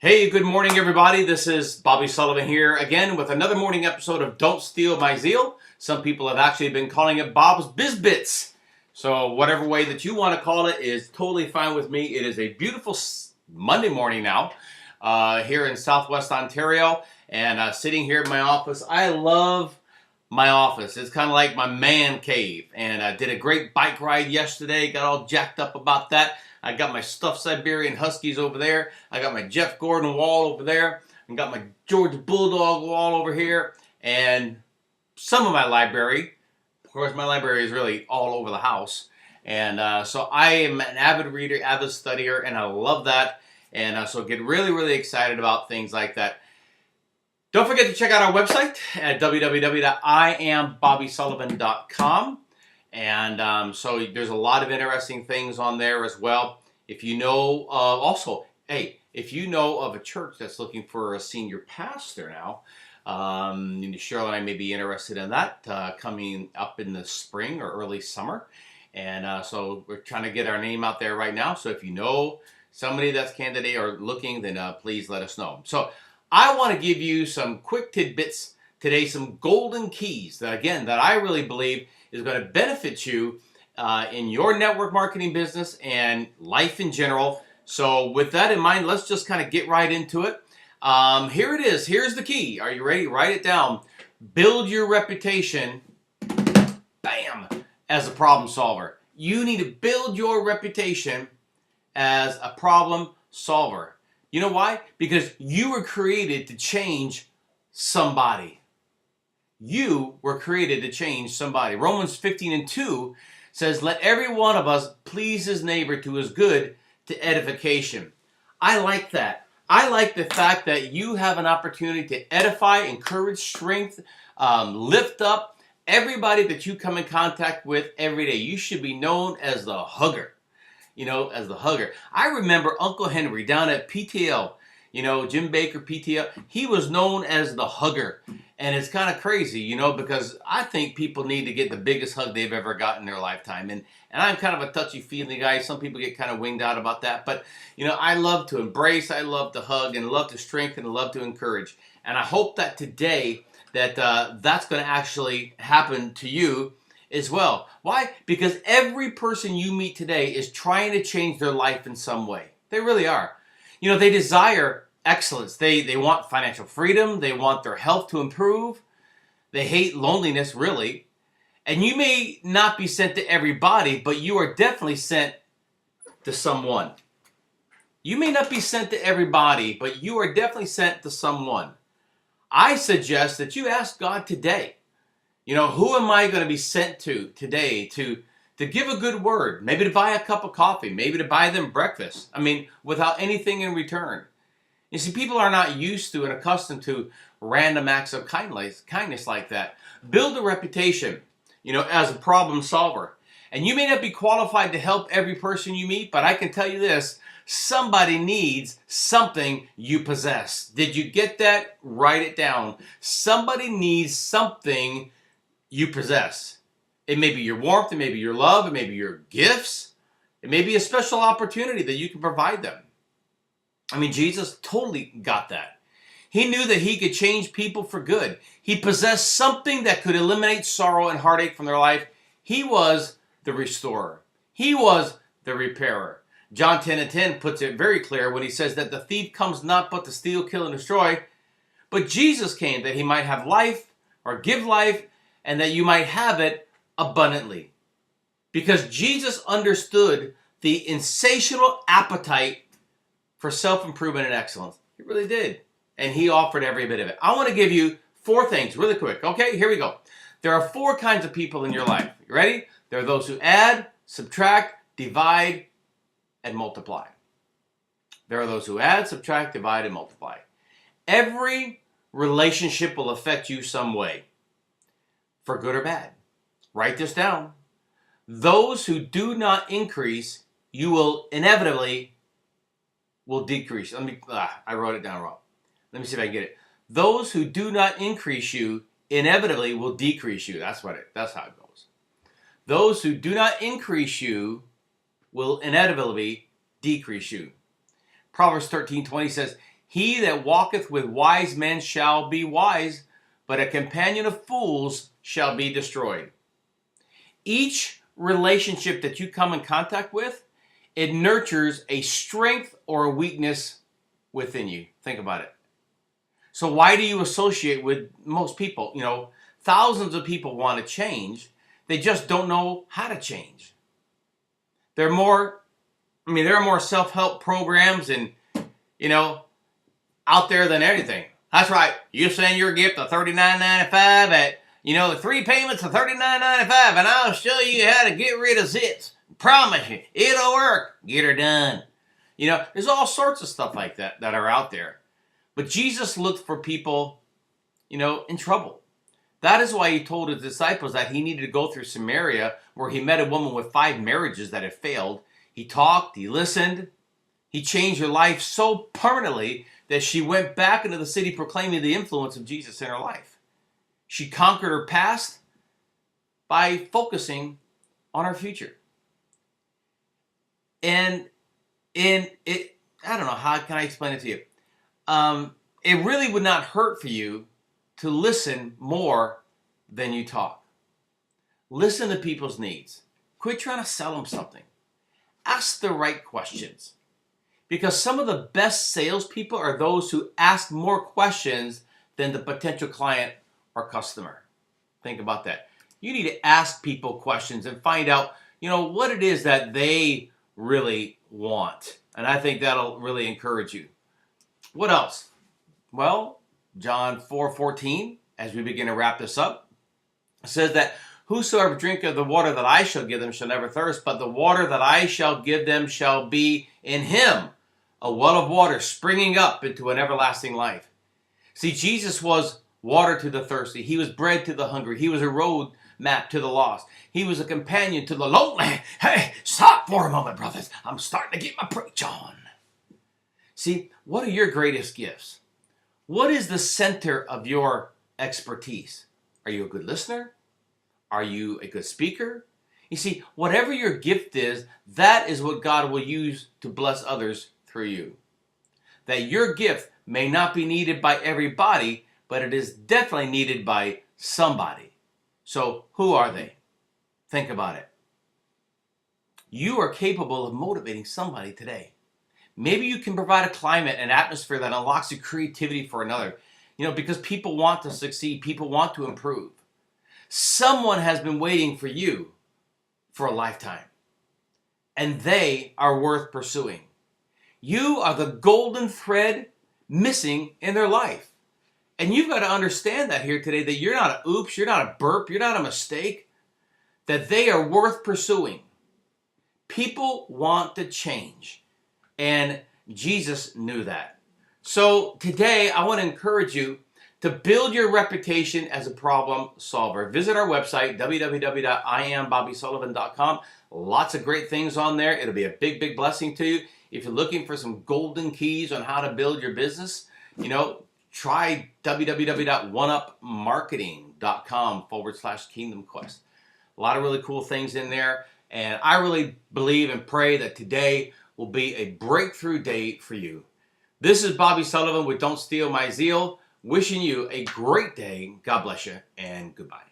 Hey, good morning, everybody. This is Bobby Sullivan here again with another morning episode of Don't Steal My Zeal. Some people have actually been calling it Bob's Biz Bits. So whatever way that you want to call it is totally fine with me. It is a beautiful Monday morning now here in Southwest Ontario, and sitting here in my office. I love my office. It's kind of like my man cave, and I did a great bike ride yesterday. Got all jacked up about that. I got my stuffed Siberian Huskies over there. I got my Jeff Gordon wall over there. I got my George Bulldog wall over here. And some of my library. Of course, my library is really all over the house. And so I am an avid reader, avid studier, and I love that. And so get really, really excited about things like that. Don't forget to check out our website at www.iambobbysullivan.com. And so there's a lot of interesting things on there as well. If you know, if you know of a church that's looking for a senior pastor now, Cheryl and I may be interested in that coming up in the spring or early summer. And so we're trying to get our name out there right now. So if you know somebody that's candidate or looking, then please let us know. So I want to give you some quick tidbits today, some golden keys that, again, that I really believe is going to benefit you in your network marketing business and life in general. So with that in mind, let's just kind of get right into it. Here it is. Here's the key. Are you ready? Write it down. Build your reputation, bam, as a problem solver. You need to build your reputation as a problem solver. You know why? Because you were created to change somebody. You were created to change somebody. Romans 15:2 says, let every one of us please his neighbor to his good, to edification. I like that. I like the fact that you have an opportunity to edify, encourage, strength, lift up everybody that you come in contact with every day. You should be known as the hugger. As the hugger. I remember Uncle Henry down at PTL, Jim Baker, PTL, he was known as the hugger. And it's kind of crazy, because I think people need to get the biggest hug they've ever got in their lifetime. And I'm kind of a touchy-feely guy. Some people get kind of winged out about that. But, I love to embrace, I love to hug, and love to strengthen, and love to encourage. And I hope that today that that's going to actually happen to you as well. Why? Because every person you meet today is trying to change their life in some way. They really are. They desire excellence. They want financial freedom. They want their health to improve. They hate loneliness, really. And you may not be sent to everybody, but you are definitely sent to someone. You may not be sent to everybody, but you are definitely sent to someone. I suggest that you ask God today, who am I going to be sent to today to give a good word, maybe to buy a cup of coffee, maybe to buy them breakfast. Without anything in return. You see, people are not used to and accustomed to random acts of kindness like that. Build a reputation, as a problem solver. And you may not be qualified to help every person you meet, but I can tell you this, somebody needs something you possess. Did you get that? Write it down. Somebody needs something you possess. It may be your warmth, it may be your love, it may be your gifts, it may be a special opportunity that you can provide them. Jesus totally got that. He knew that he could change people for good. He possessed something that could eliminate sorrow and heartache from their life. He was the restorer. He was the repairer. John 10:10 puts it very clear when he says that the thief comes not but to steal, kill, and destroy. But Jesus came that he might have life or give life and that you might have it abundantly. Because Jesus understood the insatiable appetite for self-improvement and excellence. He really did. And he offered every bit of it. I want to give you 4 things really quick. Okay, here we go. There are 4 kinds of people in your life. You ready? There are those who add, subtract, divide, and multiply. There are those who add, subtract, divide, and multiply. Every relationship will affect you some way, for good or bad. Write this down. Those who do not increase, you will inevitably decrease. I wrote it down wrong. Let me see if I can get it. Those who do not increase you inevitably will decrease you. That's how it goes. Those who do not increase you will inevitably decrease you. Proverbs 13:20 says, He that walketh with wise men shall be wise, but a companion of fools shall be destroyed. Each relationship that you come in contact with, it nurtures a strength or a weakness within you. Think about it. So why do you associate with most people? Thousands of people want to change. They just don't know how to change. There are more self-help programs and, out there than anything. That's right. You send your gift to $39.95 at, 3 payments of $39.95, and I'll show you how to get rid of zits. Promise you, it'll work. Get her done. There's all sorts of stuff like that are out there. But Jesus looked for people, in trouble. That is why he told his disciples that he needed to go through Samaria, where he met a woman with 5 marriages that had failed. He talked, he listened, he changed her life so permanently that she went back into the city proclaiming the influence of Jesus in her life. She conquered her past by focusing on her future. And I don't know, how can I explain it to you? It really would not hurt for you to listen more than you talk. Listen to people's needs. Quit trying to sell them something. Ask the right questions. Because some of the best salespeople are those who ask more questions than the potential client or customer. Think about that. You need to ask people questions and find out, what it is that they really want. And I think that'll really encourage you. What else? Well, John 4:14, as we begin to wrap this up, says that whosoever drinketh the water that I shall give them shall never thirst, but the water that I shall give them shall be in him a well of water springing up into an everlasting life. See, Jesus was water to the thirsty. He was bread to the hungry. He was a road map to the lost. He was a companion to the lonely. Hey, stop for a moment, brothers. I'm starting to get my preach on. See, what are your greatest gifts? What is the center of your expertise? Are you a good listener? Are you a good speaker? You see, whatever your gift is, that is what God will use to bless others through you. That your gift may not be needed by everybody, but it is definitely needed by somebody. So who are they? Think about it. You are capable of motivating somebody today. Maybe you can provide a climate and atmosphere that unlocks your creativity for another. Because people want to succeed. People want to improve. Someone has been waiting for you for a lifetime. And they are worth pursuing. You are the golden thread missing in their life. And you've got to understand that here today, that you're not a oops, you're not a burp, you're not a mistake, that they are worth pursuing. People want to change. And Jesus knew that. So today, I want to encourage you to build your reputation as a problem solver. Visit our website, www.IamBobbySullivan.com. Lots of great things on there. It'll be a big, big blessing to you. If you're looking for some golden keys on how to build your business, try www.oneupmarketing.com/Kingdom Quest. A lot of really cool things in there. And I really believe and pray that today will be a breakthrough day for you. This is Bobby Sullivan with Don't Steal My Zeal, wishing you a great day. God bless you, and goodbye.